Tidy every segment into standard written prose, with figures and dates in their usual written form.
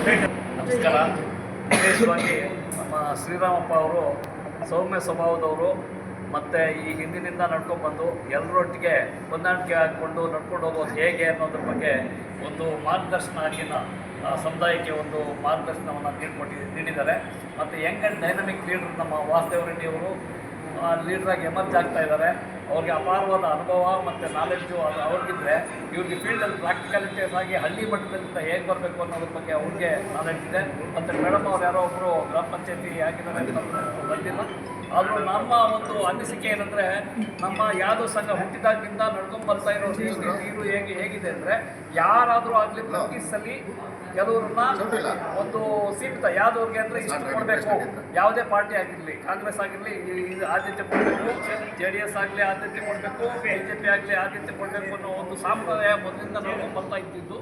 ನಮಸ್ಕಾರ. ವಿಶೇಷವಾಗಿ ನಮ್ಮ ಶ್ರೀರಾಮಪ್ಪ ಅವರು ಸೌಮ್ಯ ಸ್ವಭಾವದವರು, ಮತ್ತು ಈ ಹಿಂದಿನಿಂದ ನಡ್ಕೊಂಡ್ಬಂದು ಎಲ್ಲರೊಟ್ಟಿಗೆ ಹೊಂದಾಣಿಕೆ ಹಾಕ್ಕೊಂಡು ನಡ್ಕೊಂಡು ಹೋಗೋದು ಹೇಗೆ ಅನ್ನೋದ್ರ ಬಗ್ಗೆ ಒಂದು ಮಾರ್ಗದರ್ಶನ ಆಗಿನ ಸಮುದಾಯಕ್ಕೆ ಒಂದು ಮಾರ್ಗದರ್ಶನವನ್ನು ನೀಡಿದ್ದಾರೆ. ಮತ್ತು ಯಂಗ್ ಆ್ಯಂಡ್ ಡೈನಮಿಕ್ ಲೀಡರ್ ನಮ್ಮ ವಾಸುದೇವ ರೆಡ್ಡಿ ಅವರು ಲೀಡ್ರಾಗಿ ಎಮರ್ಜ್ ಆಗ್ತಾ ಇದ್ದಾರೆ. ಅವ್ರಿಗೆ ಅಪಾರವಾದ ಅನುಭವ ಮತ್ತು ನಾಲೆಡ್ಜು ಅವ್ರಿಗಿದ್ರೆ ಇವ್ರಿಗೆ ಫೀಲ್ಡಲ್ಲಿ ಪ್ರಾಕ್ಟಿಕಾಲಿಟೀಸ್ ಆಗಿ ಹಳ್ಳಿ ಮಟ್ಟದಿಂದ ಹೇಗೆ ಬರಬೇಕು ಅನ್ನೋದ್ರ ಬಗ್ಗೆ ಅವ್ರಿಗೆ ನಾಲೆಡ್ಜ್ ಇದೆ. ಮತ್ತು ಮೇಡಮ್ ಅವ್ರು ಯಾರೋ ಒಬ್ಬರು ಗ್ರಾಮ ಪಂಚಾಯತಿ ಆಗಿದ್ದಾರೆ ಅಂತ ಬಂದಿಲ್ಲ. ಆದರೂ ನಮ್ಮ ಒಂದು ಅನಿಸಿಕೆ ಏನಂದರೆ, ನಮ್ಮ ಯಾವುದೋ ಸಂಘ ಹುಟ್ಟಿದಾಗಿಂದ ನಡ್ಕೊಂಡ್ಬರ್ತಾ ಇರೋ ನೀರು ಹೇಗಿದೆ ಅಂದರೆ, ಯಾರಾದರೂ ಆಗಲಿ ಪ್ರತಿಸಲಿ ಕೆಲವ್ರನ್ನ ಒಂದು ಸೀಮಿತ ಯಾವುದವ್ರಿಗೆ ಅಂದರೆ ಇಷ್ಟು ಕೊಡಬೇಕು. ಯಾವುದೇ ಪಾರ್ಟಿ ಆಗಿರಲಿ, ಕಾಂಗ್ರೆಸ್ ಆಗಿರಲಿ ಆದ್ಯತೆ ಕೊಡಬೇಕು, JDS ಆಗಲಿ ಆದ್ಯತೆ ಕೊಡಬೇಕು, BJP ಆಗಲಿ ಆದ್ಯತೆ ಕೊಡಬೇಕು ಅನ್ನೋ ಒಂದು ಸಂಪ್ರದಾಯ ಮೊದಲಿಂದ ನಡ್ಕೊಂಡ್ಬರ್ತಾ ಇದ್ದಿದ್ದು.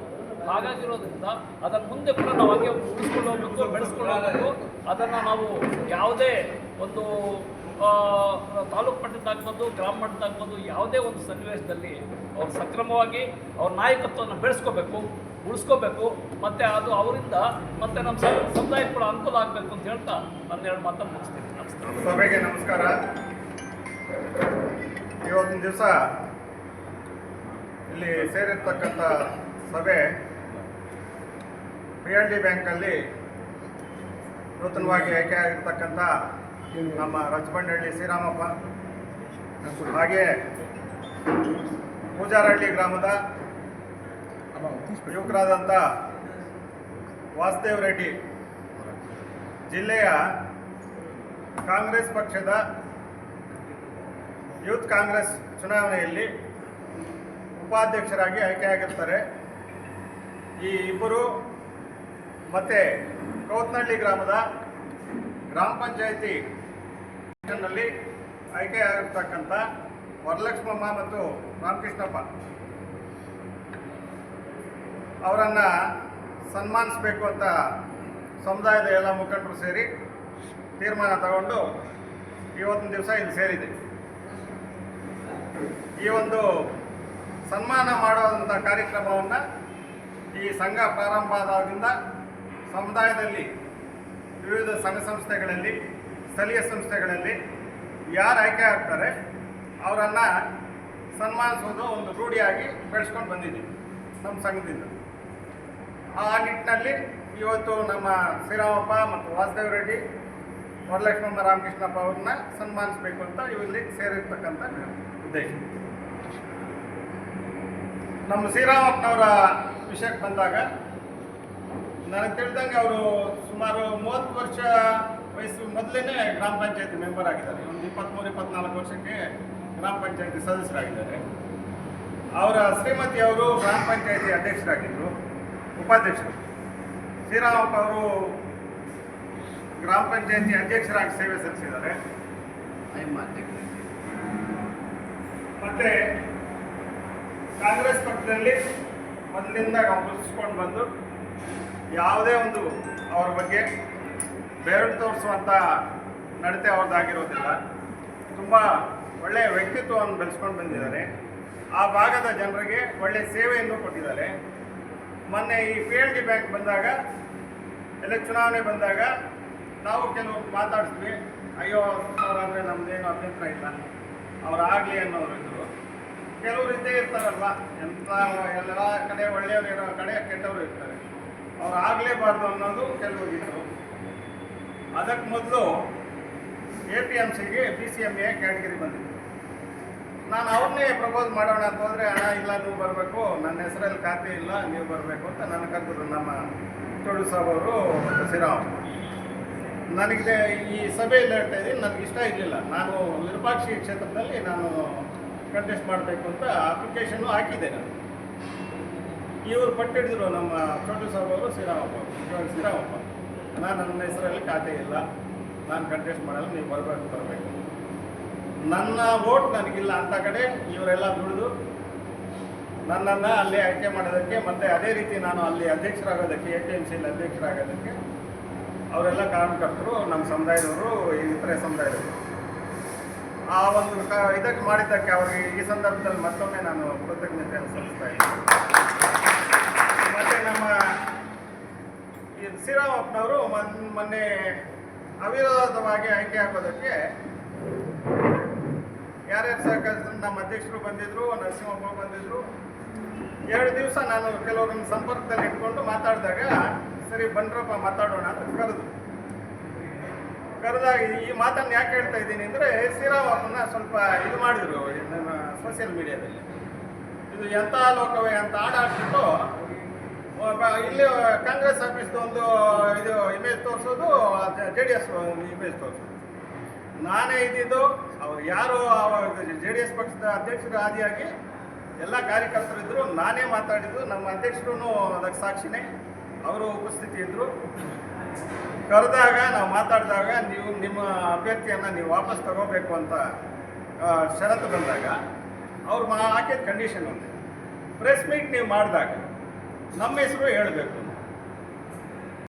ಹಾಗಾಗಿರೋದ್ರಿಂದ ಅದನ್ನು ಮುಂದೆ ಕೂಡ ನಾವು ಹಾಗೆ ಉಳಿಸ್ಕೊಂಡು ಹೋಗ್ಬೇಕು, ಬೆಳೆಸ್ಕೊಂಡು ಹೋಗ್ಬೇಕು. ಅದನ್ನು ನಾವು ಯಾವುದೇ ಒಂದು ತಾಲೂಕು ಮಟ್ಟದಾಗ್ಬೋದು, ಗ್ರಾಮ ಮಟ್ಟದಾಗ್ಬೋದು, ಯಾವುದೇ ಒಂದು ಸನ್ನಿವೇಶದಲ್ಲಿ ಅವ್ರು ಸಕ್ರಮವಾಗಿ ಅವ್ರ ನಾಯಕತ್ವವನ್ನು ಬೆಳೆಸ್ಕೋಬೇಕು, ಉಳಿಸ್ಕೋಬೇಕು. ಮತ್ತು ಅದು ಅವರಿಂದ ಮತ್ತು ನಮ್ಮ ಸಮುದಾಯಕ್ಕೆ ಕೂಡ ಅನುಕೂಲ ಆಗಬೇಕು ಅಂತ ಹೇಳ್ತಾ ನನ್ನ ಎರಡು ಮಾತನ್ನು ಮುಗಿಸ್ತೀನಿ. ನಮಸ್ಕಾರ. ಸಭೆಗೆ ನಮಸ್ಕಾರ. ಇವತ್ತಿನ ದಿವಸ ಇಲ್ಲಿ ಸೇರಿರ್ತಕ್ಕಂಥ ಸಭೆ PND ಬ್ಯಾಂಕಲ್ಲಿ ನೂತನವಾಗಿ ಆಯ್ಕೆಯಾಗಿರ್ತಕ್ಕಂಥ ನಮ್ಮ ರಚಬಂಡಹಳ್ಳಿ ಶ್ರೀರಾಮಪ್ಪ, ಹಾಗೆ ಪೂಜಾರಹಳ್ಳಿ ಗ್ರಾಮದ ಯುವಕರಾದಂಥ ವಾಸುದೇವ ರೆಡ್ಡಿ, ಜಿಲ್ಲೆಯ ಕಾಂಗ್ರೆಸ್ ಪಕ್ಷದ ಯೂತ್ ಕಾಂಗ್ರೆಸ್ ಚುನಾವಣೆಯಲ್ಲಿ ಉಪಾಧ್ಯಕ್ಷರಾಗಿ ಆಯ್ಕೆಯಾಗಿರ್ತಾರೆ. ಈ ಇಬ್ಬರು ಮತ್ತು ಕೌತನಹಳ್ಳಿ ಗ್ರಾಮದ ಗ್ರಾಮ ಪಂಚಾಯಿತಿ ನಲ್ಲಿ ಆಯ್ಕೆಯಾಗಿರ್ತಕ್ಕಂಥ ವರಲಕ್ಷ್ಮಮ್ಮ ಮತ್ತು ರಾಮಕೃಷ್ಣಪ್ಪ ಅವರನ್ನು ಸನ್ಮಾನಿಸಬೇಕು ಅಂತ ಸಮುದಾಯದ ಎಲ್ಲ ಮುಖಂಡರು ಸೇರಿ ತೀರ್ಮಾನ ತಗೊಂಡು ಇವತ್ತಿನ ದಿವಸ ಇಲ್ಲಿ ಸೇರಿದೆ. ಈ ಒಂದು ಸನ್ಮಾನ ಮಾಡುವಂಥ ಕಾರ್ಯಕ್ರಮವನ್ನು ಈ ಸಂಘ ಪ್ರಾರಂಭ ಆದಾಗಿಂದ ಸಮುದಾಯದಲ್ಲಿ ವಿವಿಧ ಸಂಘ ಸಂಸ್ಥೆಗಳಲ್ಲಿ, ಸ್ಥಳೀಯ ಸಂಸ್ಥೆಗಳಲ್ಲಿ ಯಾರು ಆಯ್ಕೆ ಆಗ್ತಾರೆ ಅವರನ್ನು ಸನ್ಮಾನಿಸೋದು ಒಂದು ರೂಢಿಯಾಗಿ ಬೆಳೆಸ್ಕೊಂಡು ಬಂದಿದ್ದೀವಿ ನಮ್ಮ ಸಂಘದಿಂದ. ಆ ನಿಟ್ಟಿನಲ್ಲಿ ಇವತ್ತು ನಮ್ಮ ಶ್ರೀರಾಮಪ್ಪ ಮತ್ತು ವಾಸುದೇವ ರೆಡ್ಡಿ, ವರಲಕ್ಷ್ಮಮ್ಮ, ರಾಮಕೃಷ್ಣಪ್ಪ ಅವ್ರನ್ನ ಸನ್ಮಾನಿಸಬೇಕು ಅಂತ ಇಲ್ಲಿ ಸೇರಿರ್ತಕ್ಕಂಥ ಉದ್ದೇಶ. ನಮ್ಮ ಶ್ರೀರಾಮಪ್ಪನವರ ವಿಷಯಕ್ಕೆ ಬಂದಾಗ, ನನಗೆ ತಿಳಿದಂಗೆ ಅವರು ಸುಮಾರು 30 ವರ್ಷ ವಯಸ್ಸು ಮೊದಲೇ ಗ್ರಾಮ ಪಂಚಾಯತಿ ಮೆಂಬರ್ ಆಗಿದ್ದಾರೆ. ಒಂದು 23-24 ವರ್ಷಕ್ಕೆ ಗ್ರಾಮ ಪಂಚಾಯತಿ ಸದಸ್ಯರಾಗಿದ್ದಾರೆ. ಅವರ ಶ್ರೀಮತಿ ಅವರು ಗ್ರಾಮ ಪಂಚಾಯತಿ ಅಧ್ಯಕ್ಷರಾಗಿದ್ದರು, ಉಪಾಧ್ಯಕ್ಷರು. ಶ್ರೀರಾಮಪ್ಪ ಅವರು ಗ್ರಾಮ ಪಂಚಾಯತಿ ಅಧ್ಯಕ್ಷರಾಗಿ ಸೇವೆ ಸಲ್ಲಿಸಿದ್ದಾರೆ. ಮತ್ತು ಕಾಂಗ್ರೆಸ್ ಪಕ್ಷದಲ್ಲಿ ಮೊದಲಿಂದ ಗುರುತಿಸ್ಕೊಂಡು ಬಂದು ಯಾವುದೇ ಒಂದು ಅವ್ರ ಬಗ್ಗೆ ಬೆರಳು ತೋರಿಸುವಂಥ ನಡತೆ ಅವ್ರದ್ದಾಗಿರೋದಿಲ್ಲ. ತುಂಬ ಒಳ್ಳೆಯ ವ್ಯಕ್ತಿತ್ವವನ್ನು ಬೆಳೆಸ್ಕೊಂಡು ಬಂದಿದ್ದಾರೆ. ಆ ಭಾಗದ ಜನರಿಗೆ ಒಳ್ಳೆಯ ಸೇವೆಯನ್ನು ಕೊಟ್ಟಿದ್ದಾರೆ. ಮೊನ್ನೆ ಈ PND ಬ್ಯಾಂಕ್ ಬಂದಾಗ, ಚುನಾವಣೆ ಬಂದಾಗ ನಾವು ಕೆಲವರು ಮಾತಾಡಿದ್ವಿ, ಅಯ್ಯೋ ಅವರಂದರೆ ನಮ್ಮದೇನು ಅಭ್ಯಂತರ ಇಲ್ಲ, ಅವರಾಗಲಿ ಅನ್ನೋರು ಇದ್ದರು. ಕೆಲವರು ಇದ್ದೇ ಇರ್ತಾರಲ್ವ, ಎಲ್ಲ ಕಡೆ ಒಳ್ಳೆಯವರು ಇರೋ ಕಡೆ ಕೆಟ್ಟವರು ಇರ್ತಾರೆ. ಅವ್ರು ಆಗಲೇಬಾರ್ದು ಅನ್ನೋದು ಕೆಲವರಿದ್ದರು. ಅದಕ್ಕೆ ಮೊದಲು APMCಗೆ BCMA ಕ್ಯಾಟಗರಿ ಬಂದಿತ್ತು. ನಾನು ಅವ್ರನ್ನೇ ಪ್ರಪೋಸ್ ಮಾಡೋಣ ಅಂತ ಹೋದರೆ, ಹಣ ಇಲ್ಲ, ನೀವು ಬರಬೇಕು, ನನ್ನ ಹೆಸರಲ್ಲಿ ಖಾತೆ ಇಲ್ಲ, ನೀವು ಬರಬೇಕು ಅಂತ ನನ್ನ ಕರೆದ್ರು ನಮ್ಮ ಚೋಳು ಸಾಬ್ ಅವರು ಮತ್ತು ಶ್ರೀರಾಮಪ್ಪ. ನನಗೆ ಈ ಸಭೆಯಲ್ಲಿ ಹೇಳ್ತಾ ಇದ್ದೀನಿ, ನನಗೆ ಇಷ್ಟ ಇರಲಿಲ್ಲ. ನಾನು ವಿರೂಪಾಕ್ಷಿ ಕ್ಷೇತ್ರದಲ್ಲಿ ನಾನು ಕಂಟೆಸ್ಟ್ ಮಾಡಬೇಕು ಅಂತ ಅಪ್ಲಿಕೇಶನ್ನು ಹಾಕಿದ್ದೆ. ಇವರು ಪಟ್ಟಿಡಿದ್ರು ನಮ್ಮ ಚೋಟು ಸಾಬ್ ಅವರು, ಶ್ರೀರಾಮಪ್ಪ, ನನ್ನ ಹೆಸರಲ್ಲಿ ಖಾತೆ ಇಲ್ಲ, ನಾನು ಕಂಟೆಸ್ಟ್ ಮಾಡಲ್ಲ, ನೀವು ಬರಬೇಕು. ನನ್ನ ವೋಟ್ ನನಗಿಲ್ಲ ಅಂತ ಕಡೆ ಇವರೆಲ್ಲ ದುಡಿದು ನನ್ನನ್ನು ಅಲ್ಲಿ ಆಯ್ಕೆ ಮಾಡೋದಕ್ಕೆ, ಮತ್ತು ಅದೇ ರೀತಿ ನಾನು ಅಲ್ಲಿ ಅಧ್ಯಕ್ಷರಾಗೋದಕ್ಕೆ, APMCಯಲ್ಲಿ ಅಧ್ಯಕ್ಷರಾಗೋದಕ್ಕೆ ಅವರೆಲ್ಲ ಕಾರಣಕರ್ತರು, ನಮ್ಮ ಸಮುದಾಯದವರು, ಇತರೆ ಸಮುದಾಯದವರು. ಆ ಒಂದು ಇದಕ್ಕೆ ಮಾಡಿದ್ದಕ್ಕೆ ಅವರಿಗೆ ಈ ಸಂದರ್ಭದಲ್ಲಿ ಮತ್ತೊಮ್ಮೆ ನಾನು ಕೃತಜ್ಞತೆಯನ್ನು ಸಲ್ಲಿಸ್ತಾ ಇದ್ದೀನಿ. ಮತ್ತು ನಮ್ಮ ಈ ಶ್ರೀರಾಮಪ್ಪನವರು ಮೊನ್ನೆ ಅವಿರೋಧವಾಗಿ ಆಯ್ಕೆ ಆಗೋದಕ್ಕೆ ಯಾರ್ಯಾರು ಸಹಕರಿಸಿದ್ರು, ನಮ್ಮ ಅಧ್ಯಕ್ಷರು ಬಂದಿದ್ರು, ನರಸಿಂಹಪ್ಪ ಬಂದಿದ್ರು. 2 ದಿವಸ ನಾನು ಕೆಲವ್ರನ್ನ ಸಂಪರ್ಕದಲ್ಲಿ ಇಟ್ಕೊಂಡು ಮಾತಾಡಿದಾಗ ಸರಿ ಬನ್ರಪ್ಪ ಮಾತಾಡೋಣ ಅಂತ ಕರೆದಾಗ ಈ ಮಾತನ್ನು ಯಾಕೆ ಹೇಳ್ತಾ ಇದ್ದೀನಿ ಅಂದರೆ, ಶ್ರೀರಾಮಪ್ಪನ ಸ್ವಲ್ಪ ಇದು ಮಾಡಿದ್ರು ನನ್ನ ಸೋಷಿಯಲ್ ಮೀಡಿಯಾದಲ್ಲಿ. ಇದು ಎಂಥ ಲೋಕವೇ ಅಂತ ಆಡಾಡ್ಬಿಟ್ಟು ಇಲ್ಲಿ ಕಾಂಗ್ರೆಸ್ ಆಫೀಸ್ದು ಒಂದು ಇದು ಇಮೇಜ್ ತೋರಿಸೋದು, JDS ಇಮೇಜ್ ತೋರಿಸೋದು. ನಾನೇ ಇದ್ದಿದ್ದು, ಅವ್ರು ಯಾರು JDS ಪಕ್ಷದ ಅಧ್ಯಕ್ಷರ ಆದಿಯಾಗಿ ಎಲ್ಲ ಕಾರ್ಯಕರ್ತರಿದ್ದರು, ನಾನೇ ಮಾತಾಡಿದ್ದು. ನಮ್ಮ ಅಧ್ಯಕ್ಷರು ಅದಕ್ಕೆ ಸಾಕ್ಷಿನೇ, ಅವರು ಉಪಸ್ಥಿತಿ ಇದ್ದರು. ಕರೆದಾಗ ನಾವು ಮಾತಾಡಿದಾಗ ನೀವು ನಿಮ್ಮ ಅಭ್ಯರ್ಥಿಯನ್ನು ನೀವು ವಾಪಸ್ ತಗೋಬೇಕು ಅಂತ ಷರತ್ತು ಬಂದಾಗ ಅವ್ರು ಹಾಕಿದ ಕಂಡೀಷನ್ ಒಂದು, ಪ್ರೆಸ್ ಮೀಟ್ ನೀವು ಮಾಡಿದಾಗ ನಮ್ಮ ಹೆಸರು ಹೇಳಬೇಕು.